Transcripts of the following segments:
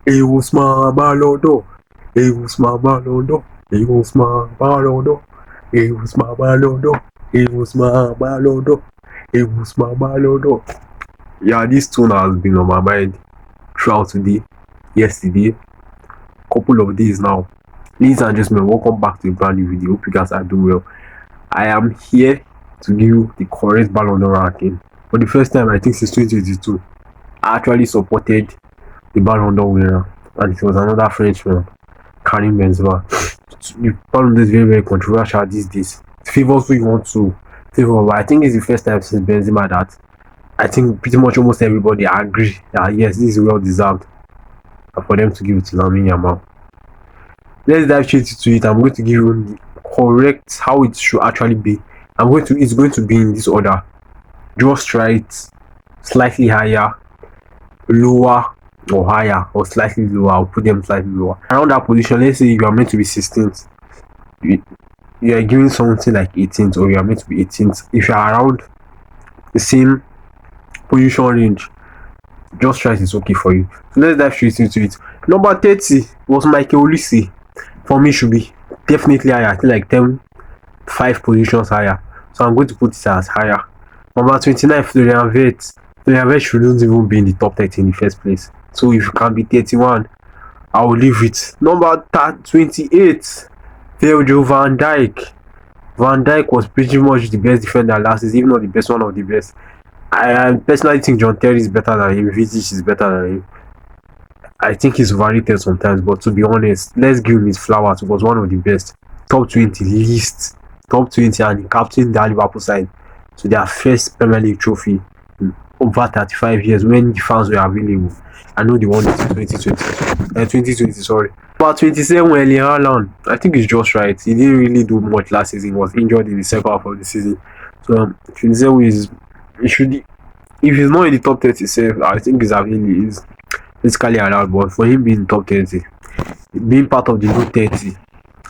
It was my Ballon d'Or. It was my Ballon d'Or. It was my Ballon d'Or. It was my Ballon d'Or. It was my Ballon d'Or. It was my Ballon d'Or. Yeah, this tune has been on my mind throughout today, yesterday, couple of days now. Ladies and gentlemen, welcome back to a brand new video. Hope you guys are doing well. I am here to give you the correct Ballon d'Or ranking. For the first time, I think since 2022, I actually supported the Ballon d'Or winner, and it was another Frenchman, Karim Benzema. The Ballon d'Or is very, very controversial these days. It favors who you want to favor, but I think it's the first time since Benzema that I think pretty much almost everybody agree that yes, this is well deserved for them to give it to Lamine Yamal. Let's dive straight into it. I'm going to give you the correct how it should actually be. It's going to be in this order: just right, slightly higher, lower, or higher, or slightly lower. I'll put them slightly lower. Around that position, let's say you are meant to be 16th, you are giving something like 18th, or you are meant to be 18th. If you are around the same position range, just right is okay for you. So let's dive straight into it. Number 30 was Michael Olise. For me, should be definitely higher. I think like 5 positions higher. So I'm going to put it as higher. Number 29, Florian Wirtz. Florian Wirtz shouldn't even be in the top 30 in the first place. So if you can be 31, I will leave it. Number 28, Virgil van Dijk. Van Dijk was pretty much the best defender last season, if not the best, one of the best. I personally think John Terry is better than him. Vidic is better than him. I think he's overrated sometimes, but to be honest, let's give him his flowers. He was one of the best. Top 20 list. Top 20, and he captained the Liverpool side to their first Premier League trophy in over 35 years when the fans were available. I know they won it in 2020, sorry. But 27, Erling Haaland, I think it's just right. He didn't really do much last season. He was injured in the second half of the season. So 27 is, it should, if he's not in the top 30, I think he's basically allowed. But for him being in top 30, being part of the low 30,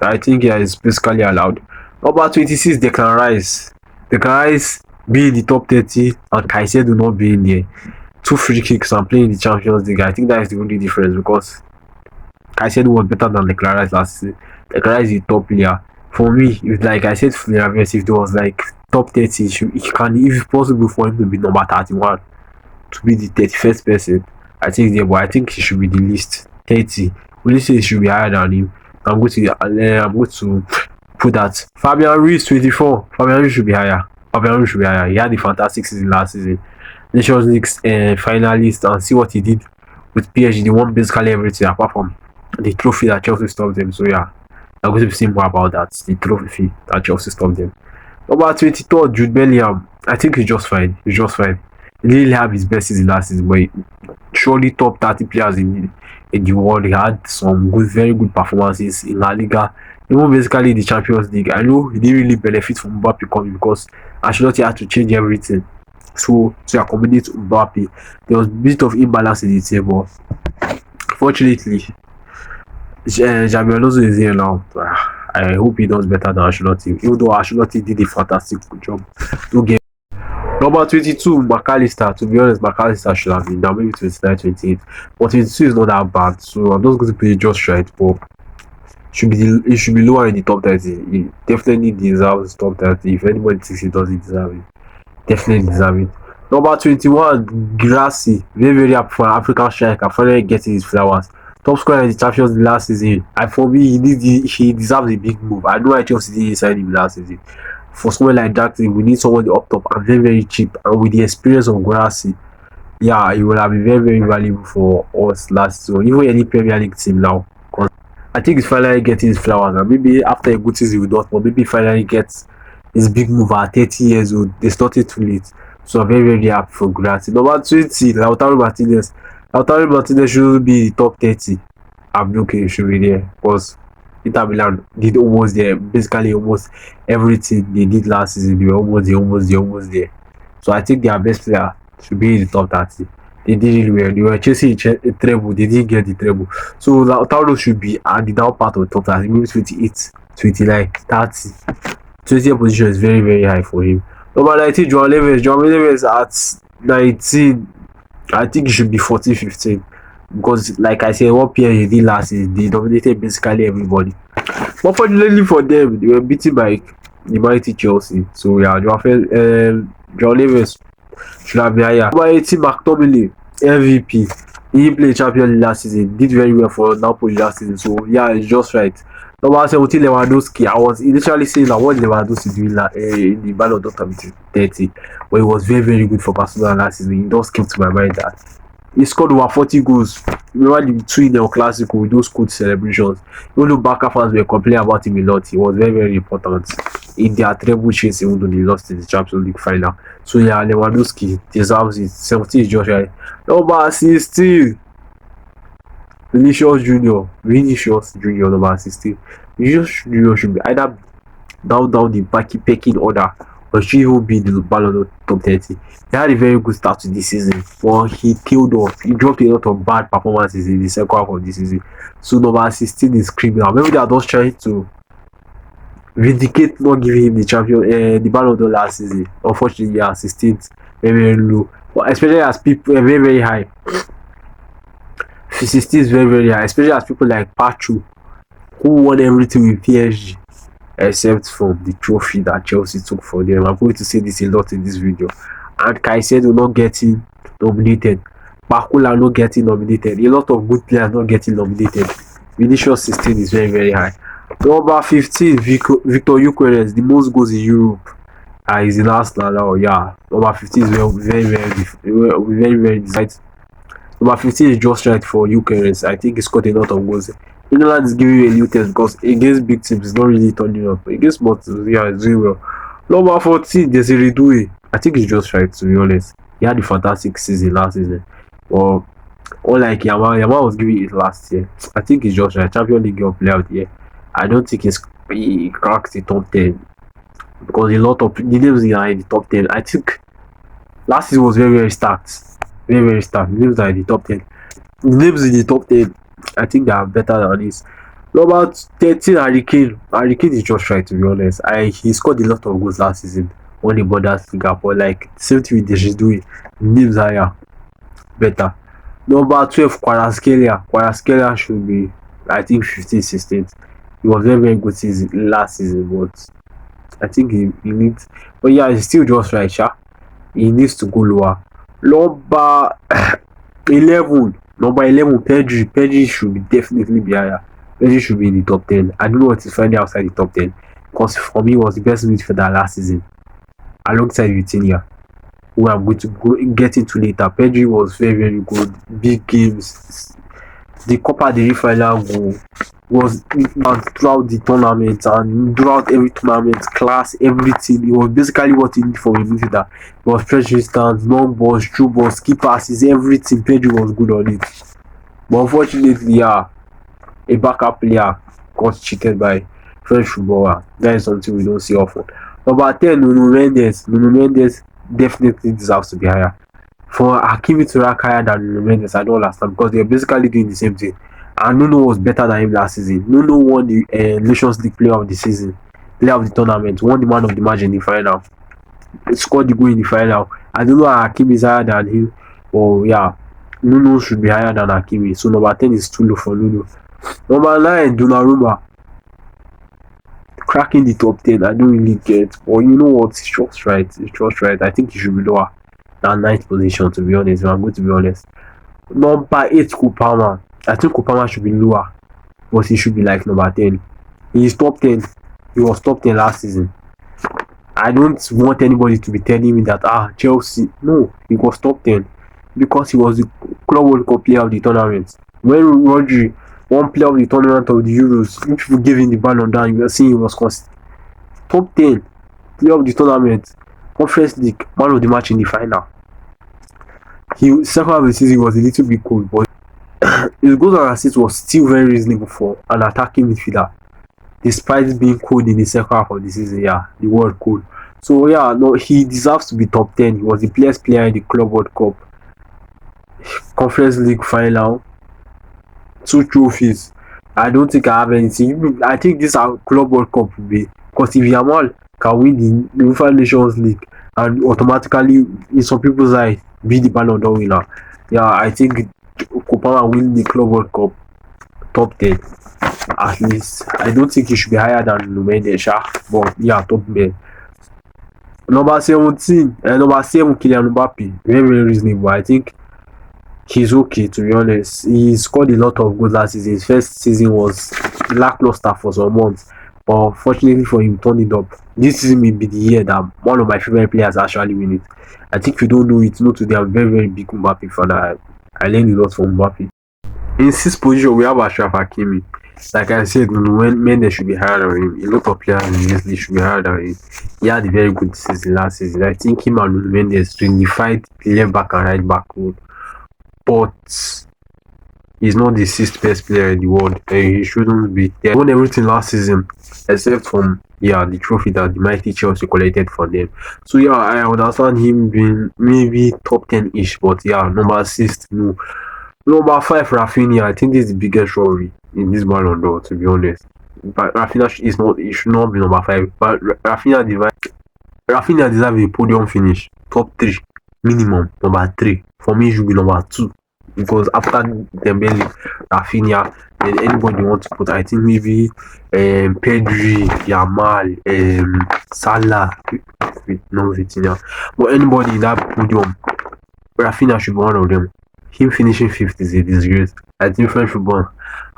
I think is basically allowed. Number 26, Declan Rice. Declan Rice being in the top 30 and Caicedo not being there. 2 free kicks and playing in the Champions League. I think that is the only difference, because Caicedo was better than Declan Rice last season. Declan Rice is a top player. For me, if like I said, if there was like top 30, if it's possible for him to be number 31, to be the 31st person, I think there, but I think he should be the least 30. When you say he should be higher than him, I'm going to put that. Fabian Ruiz 24. Fabian Ruiz should be higher. He had a fantastic season last season. Nations League finalist, and see what he did with PSG. They won basically everything apart from the trophy that Chelsea stopped them. So yeah, I'm going to say more about that. The trophy that Chelsea stopped them. Number 23, Jude Bellingham. I think he's just fine. He didn't really have his best season last season, but surely top 30 players in the world. He had some very good performances in La Liga, even basically the Champions League. I know he didn't really benefit from Mbappe coming, because Ancelotti had to change everything. So to accommodate Mbappe, there was a bit of imbalance in the table. Fortunately, Xabi Alonso is here now. I hope he does better than Ancelotti, even though Ancelotti did a fantastic job. Don't get Number 22, McAllister. To be honest, McAllister should have been down, maybe 29, 28. But 22 is not that bad, so I'm just going to put it just right. But it should be lower in the top 30. He definitely deserves top 30. If anybody thinks he doesn't deserve it, definitely deserve it. Number 21, Girassi. Very, very happy for an African striker finally getting his flowers. Top scorer in the Champions League last season. And for me, he deserves a big move. I know I Chelsea didn't sign him last season. For someone like that, we need someone up top and very, very cheap. And with the experience of Girassi, yeah, he will have been very, very valuable for us last season. Even any Premier League team now. I think he's finally getting his flowers. And maybe after a good season with Dortmund, maybe he finally gets his big move at 30 years old. They started too late. So I'm very, very happy for Girassi. Number 20, Lautaro Martinez. Lautaro Martinez should be the top 30. I'm okay, should be there. Because Inter Milan did almost there. Basically, almost everything they did last season, they were almost there. So I think their best player should be in the top 30. They did really well. They were chasing a treble. They didn't get the treble. So Lautaro should be at the down part of the top 30. Maybe 28, 29, 30. 20th position is very, very high for him. Number 19, João Neves at 19. I think it should be 14, 15. because, like I said, what PSG did last is they dominated basically everybody. But fortunately for them, they were beaten by the mighty Chelsea. So yeah, John Neves should have been higher. Number 18, McTominay, MVP. He played Champions League last season, did very well for Napoli last season. So yeah, it's just right. Number 17, Lewandowski. I was initially saying that what Lewandowski doing in the Ballon d'Or 30, but he was very, very good for Barcelona last season. It just came to my mind that he scored over 40 goals. Remember the two in El Clasico with those good celebrations. Even though Barca fans were complaining about him a lot, he was very, very important in their treble chase, even though they lost in the Champions League final. So yeah, Lewandowski deserves it. 17 is just right. Number 16, Vinicius Junior, number 16. Vinicius Junior should be either down the pecking order, or should even be in the Ballon d'Or top 30. He had a very good start to this season, but he tailed off. He dropped a lot of bad performances in the second half of the season. So number 16 is criminal. Maybe they are just trying to vindicate not giving him the Ballon d'Or last season. Unfortunately, yeah, 16th, very, very low. But especially as people are very, very high. 16 is very, very high, especially as people like Pachu, who won everything with PSG except from the trophy that Chelsea took for them. I'm going to say this a lot in this video. And Caicedo not getting nominated, Bakula not getting nominated, a lot of good players not getting nominated. Vinicius 16 is very, very high. Number 15, Victor Gyökeres, the most goals in Europe. He's in Arsenal now, yeah. Number 15 is very, very decisive. Number 15 is just right for Gyökeres. I think he scored a lot of goals. England is giving you a new test because against big teams, it's not really turning up. Against small teams, yeah, it's doing well. Number 14, there's a Redoué. I think it's just right, to be honest. He had a fantastic season last season. Or unlike Yamal was giving it last year. I think it's just right. Champions League player of the year. I don't think he cracked the top 10 because a lot of the names are in the top 10. I think last season was very, very stacked. Very, very stacked. The names are in the top 10. The names in the top 10, I think they are better than this. Number 13, Harry Kane. Harry Kane is just right, to be honest. He scored a lot of goals last season when the borders gap, but like same thing with Desjardins, names are better. Number 12, Kvaratskhelia should be, I think, 15th, 16th. He was very, very good last season, but I think he needs. But yeah, he's still just right, sha. He needs to go lower. Number 11, Pedri should definitely be higher. Pedri should be in the top 10. I don't know what he's finding outside the top 10 because for me, he was the best midfielder last season, alongside Vitinha, who I'm going to get into later. Pedri was very, very good. Big games. The Copa del Rey final goal was throughout the tournament and throughout every tournament, class, everything. It was basically what he needed for a midfielder. It was pressure stands, long balls, through balls, key passes, everything. Pedri was good on it. But unfortunately, yeah, a backup player got cheated by French footballer. That is something we don't see often. Number 10, Nuno Mendes definitely deserves to be higher. For Hakimi to rank higher than Nuno Mendes, I don't understand because they're basically doing the same thing. And Nuno was better than him last season. Nuno won the Nations League Player of the Season, Player of the Tournament, won the Man of the Match in the final, scored the goal in the final. I don't know if Hakimi is higher than him. Oh yeah, Nuno should be higher than Hakimi. So number 10 is too low for Nuno. Number 9, Donnarumma. Cracking the top 10, I don't really get. But you know what? It's just right. I think he should be lower than 9th position, to be honest. I'm going to be honest. Number 8, Kupama. I think Kupama should be lower, but he should be like number 10. He is top 10. He was top 10 last season. I don't want anybody to be telling me that Chelsea. No, he was top 10 because he was the Club World Cup player of the tournament. When Rodri won player of the tournament of the Euros, if you give him the Ballon d'Or, you are seeing he was top 10 player of the tournament, Conference League, man of the match in the final. Second half of the season was a little bit cold, but his goals and assists was still very reasonable for an attacking midfielder, despite being cold in the second half of the season. Yeah, the World cold. So yeah, no, he deserves to be top 10. He was the best player in the Club World Cup, Conference League final, 2 trophies. I don't think I have anything. I think this Club World Cup will be, because if Yamal can win the UEFA Nations League and automatically, in some people's eyes, be the Ballon d'Or winner, yeah, I think Kopama winning the Club World Cup top 10 at least. I don't think he should be higher than Mendes, but yeah, top 10. Number 17, number 7, Kylian Mbappe. Very, very reasonable. I think he's okay, to be honest. He scored a lot of goals last season. His first season was lackluster for some months, but fortunately for him, turned it up. This season may be the year that one of my favorite players actually win it. I think if you don't know it, know today I'm very, very big Mbappe fan. I learned a lot from Mbappe. In sixth position, we have Ashraf Hakimi. Like I said, when Mendes should be higher than him. A lot of players in this league should be higher than him. He had a very good season last season. I think him and Mendes unified left back and right back role. But he's not the sixth best player in the world. He shouldn't be. He won everything last season except from the trophy that the mighty Chelsea collected for them. So yeah, I understand him being maybe top 10-ish, but yeah, number 6, no. Number 5, Rafinha. I think this is the biggest worry in this Ballon d'Or, to be honest. But Rafinha is not. It should not be number 5. But Rafinha deserves a podium finish, top 3 minimum. Number 3 for me, it should be number 2 because after Dembele, Rafinha, then anybody want to put, I think maybe Pedri, Yamal, Salah, no Vitinha, but anybody in that podium, Rafinha should be one of them. Him finishing 5th is a disgrace. I think French football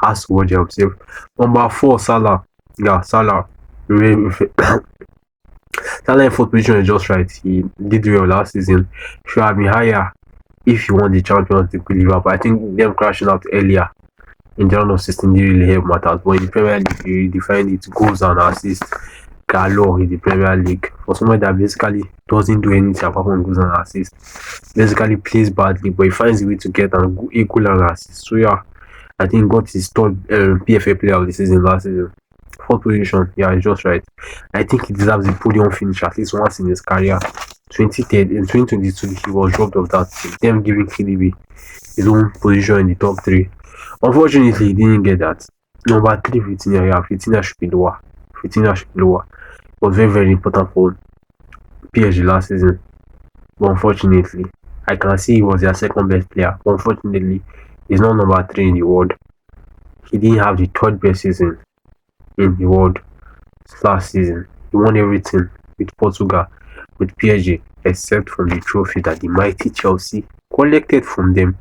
has to watch himself. Number 4, Salah. Yeah, Salah. Salah in 4th position is just right. He did well last season. Should have been higher if he won the Champions League with Liverpool. I think them crashing out earlier in the round of 16 didn't really help matters. But in the Premier League, he defined it, goals and assists galore in the Premier League. For someone that basically doesn't do anything apart from goals and assists, basically plays badly, but he finds a way to get an equal and assist. So yeah, I think got his 3rd PFA player of the season last season. 4th position, yeah, it's just right. I think he deserves a podium finish at least once in his career. 2010 in 2022, he was dropped off that. Them giving KDB his own position in the top 3. Unfortunately, he didn't get that. Number 3, Vitinha. Yeah, Vitinha should be lower. It was very, very important for PSG last season. But unfortunately, I can see he was their 2nd best player. But unfortunately, he's not number 3 in the world. He didn't have the 3rd best season in the world last season. He won everything with Portugal, with PSG, except from the trophy that the mighty Chelsea collected from them.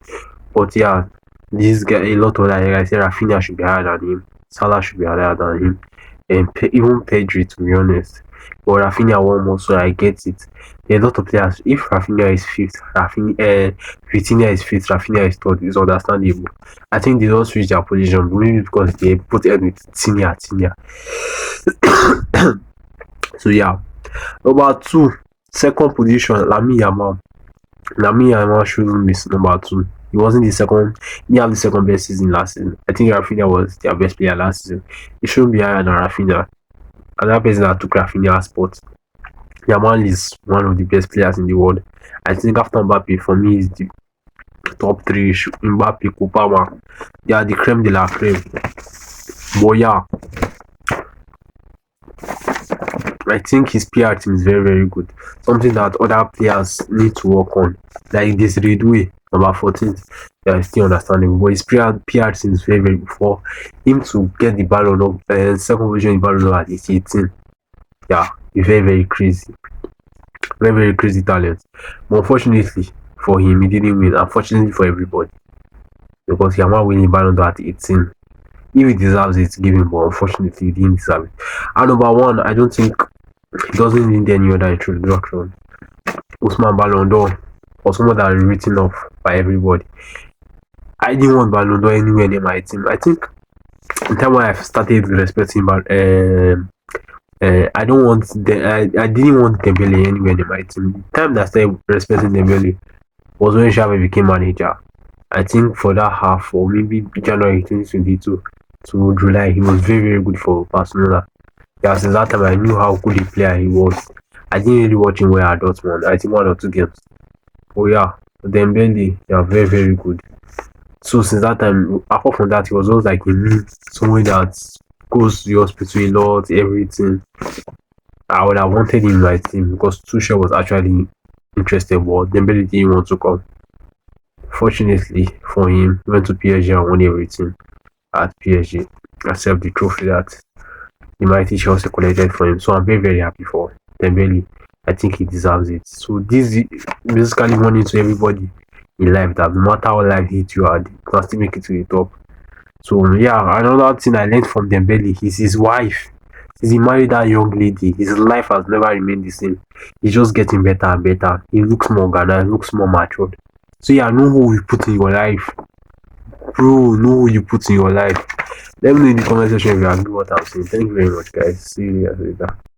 But yeah, this guy, a lot of that, like I said, Rafinha should be higher than him. Salah should be higher than him. And even Pedri, to be honest. But Rafinha won more, so I get it. There are a lot of players. If Rafinha is 5th, Vitinha is 5th, Rafinha is 3rd, it's understandable. I think they don't switch their position, maybe because they put it with Tinia. So yeah. Number 2, 2nd position, Lamine Yamal shouldn't miss number 2. He wasn't the 2nd. He didn't have the 2nd best season last season. I think Rafinha was their best player last season. He shouldn't be higher than Rafinha. Another person that took Rafinha's spot. Yamal is one of the best players in the world. I think after Mbappe, for me, is the top 3. Mbappe, Kopama. They are the creme de la creme. But yeah, I think his PR team is very, very good. Something that other players need to work on. Like this Redway, number 14th. Yeah, I still understanding. But his PR team is very, very good. For him to get the Ballon d'Or, 2nd position in Ballon d'Or at 18. Yeah, he's very, very crazy. Very, very crazy talent. But unfortunately for him, he didn't win. Unfortunately for everybody. Because he might win Ballon d'Or at 18. If he deserves it, give him, but unfortunately he didn't deserve it. And number 1, I don't think he doesn't need any other introduction. Usman Ballon d'Or, or someone that is written off by everybody. I didn't want Ballon d'Or anywhere near my team. I think the time when I started respecting I didn't want Dembele anywhere near my team. The time that I started respecting Dembele was when Xavi became manager. I think for that half, or maybe January 2022 to July, he was very, very good for Barcelona. Yeah, since that time I knew how good a player he was. I didn't really watch him well at Dortmund. I think 1 or 2 games. Oh yeah, Dembele, they are very, very good. So since that time, apart from that, he was always like someone that goes to the hospital a lot, everything. I would have wanted him in my team because Tuchel was actually interested, but Dembele didn't want to come. Fortunately for him, he went to PSG and won everything at PSG, except the trophy that the mighty Chelsea collected for him. So I'm very, very happy for Dembele. I think he deserves it. So this is basically warning to everybody in life that no matter how life hits you hard, you can still make it to the top. So yeah, another thing I learned from Dembele is his wife. Since he married that young lady, his life has never remained the same. He's just getting better and better. He looks more organized, looks more matured. So yeah, know who you put in your life. Bro, know who you put in your life. Let me know in the comment section if you agree with what I'm saying. Thank you very much, guys. See you later.